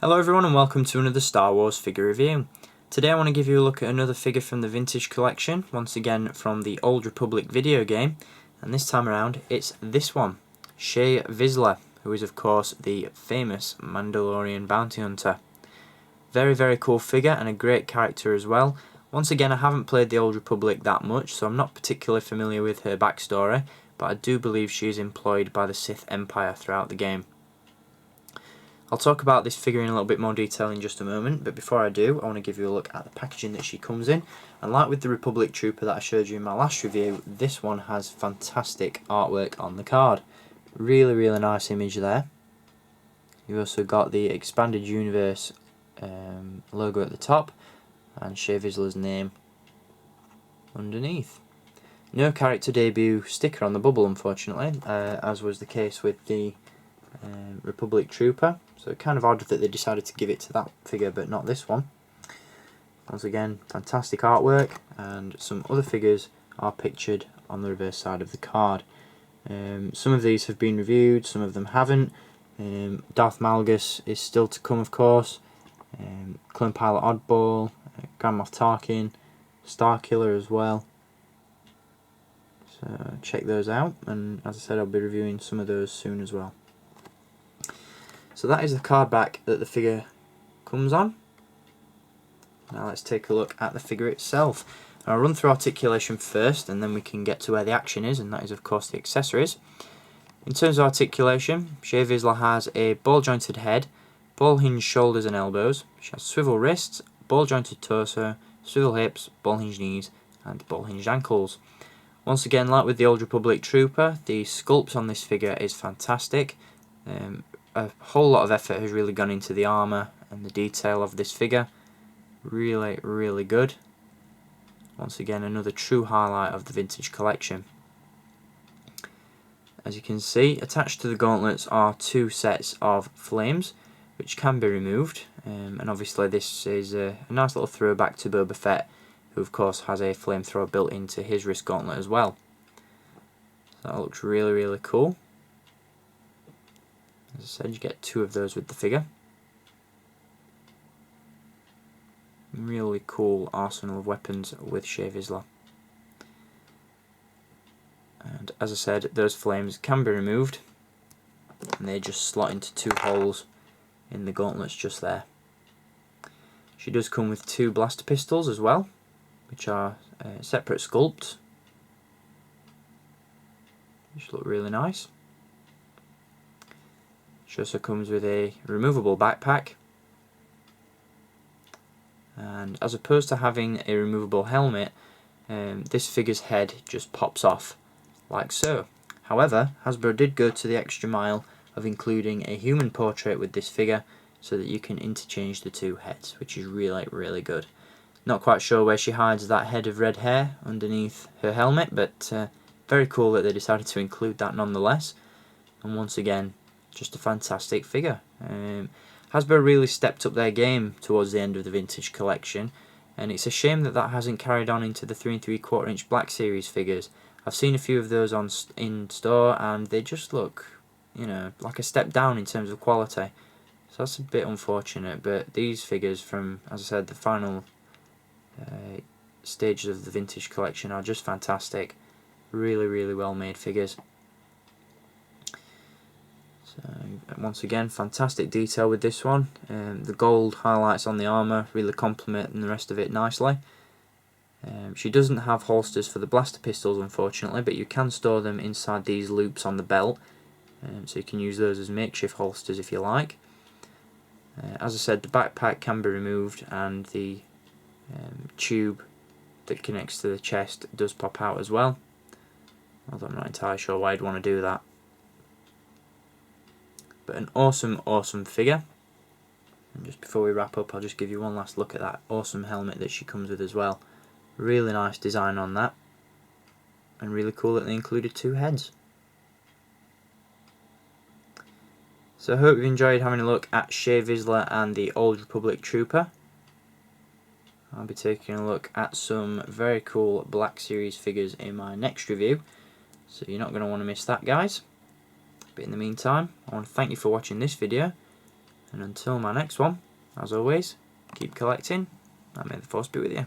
Hello everyone and welcome to another Star Wars figure review. Today I want to give you a look at another figure from the vintage collection, once again from the Old Republic video game, and this time around it's this one, Shae Vizla, who is of course the famous Mandalorian bounty hunter. Very cool figure and a great character as well. Once again, I haven't played the Old Republic that much, so I'm not particularly familiar with her backstory, but I do believe she is employed by the Sith Empire throughout the game. I'll talk about this figure in a little bit more detail in just a moment, but before I do, I want to give you a look at the packaging that she comes in. And like with the Republic Trooper that I showed you in my last review, this one has fantastic artwork on the card. Really nice image there. You've also got the Expanded Universe logo at the top, and Shae Vizla's name underneath. No character debut sticker on the bubble, unfortunately, as was the case with the Republic Trooper. So kind of odd that they decided to give it to that figure but not this one. Once again, fantastic artwork, and some other figures are pictured on the reverse side of the card. Some of these have been reviewed, some of them haven't. Darth Malgus is still to come, of course. Clone Pilot Oddball, Grand Moff Tarkin, Starkiller as well. So check those out, and as I said, I'll be reviewing some of those soon as well. So that is the card back that the figure comes on. Now let's take a look at the figure itself. I'll run through articulation first, and then we can get to where the action is, and that is of course the accessories. In terms of articulation, Shae Vizla has a ball jointed head, ball hinged shoulders and elbows. She has swivel wrists, ball jointed torso, swivel hips, ball hinged knees, and ball hinged ankles. Once again, like with the Old Republic Trooper, the sculpt on this figure is fantastic. A whole lot of effort has really gone into the armour and the detail of this figure. Really good. Once again, another true highlight of the vintage collection. As you can see, attached to the gauntlets are two sets of flames, which can be removed. And obviously this is a nice little throwback to Boba Fett, who of course has a flamethrower built into his wrist gauntlet as well. So that looks really cool. As I said, you get two of those with the figure. Really cool arsenal of weapons with Shae Vizla. And as I said, those flames can be removed, and they just slot into two holes in the gauntlets just there. She does come with two blaster pistols as well, which are separate sculpts, which look really nice. She also comes with a removable backpack, and as opposed to having a removable helmet, this figure's head just pops off like so. However, Hasbro did go to the extra mile of including a human portrait with this figure so that you can interchange the two heads, which is really good. Not quite sure where she hides that head of red hair underneath her helmet, but very cool that they decided to include that nonetheless. And once again, just a fantastic figure. Hasbro really stepped up their game towards the end of the vintage collection, and it's a shame that that hasn't carried on into the 3 3/4 inch Black Series figures. I've seen a few of those in store, and they just look, you know, like a step down in terms of quality. So that's a bit unfortunate, but these figures from, as I said, the final stages of the vintage collection are just fantastic. Really well made figures. So once again, fantastic detail with this one. The gold highlights on the armour really complement the rest of it nicely. She doesn't have holsters for the blaster pistols, unfortunately, but you can store them inside these loops on the belt, so you can use those as makeshift holsters if you like. As I said, the backpack can be removed, and the tube that connects to the chest does pop out as well, although I'm not entirely sure why I'd want to do that. But an awesome figure. And just before we wrap up, I'll just give you one last look at that awesome helmet that she comes with as well. Really nice design on that, and really cool that they included two heads. So I hope you enjoyed having a look at Shae Vizla and the Old Republic Trooper. I'll be taking a look at some very cool Black Series figures in my next review, so you're not going to want to miss that, guys. But in the meantime, I want to thank you for watching this video, And until my next one, as always, keep collecting, and may the force be with you.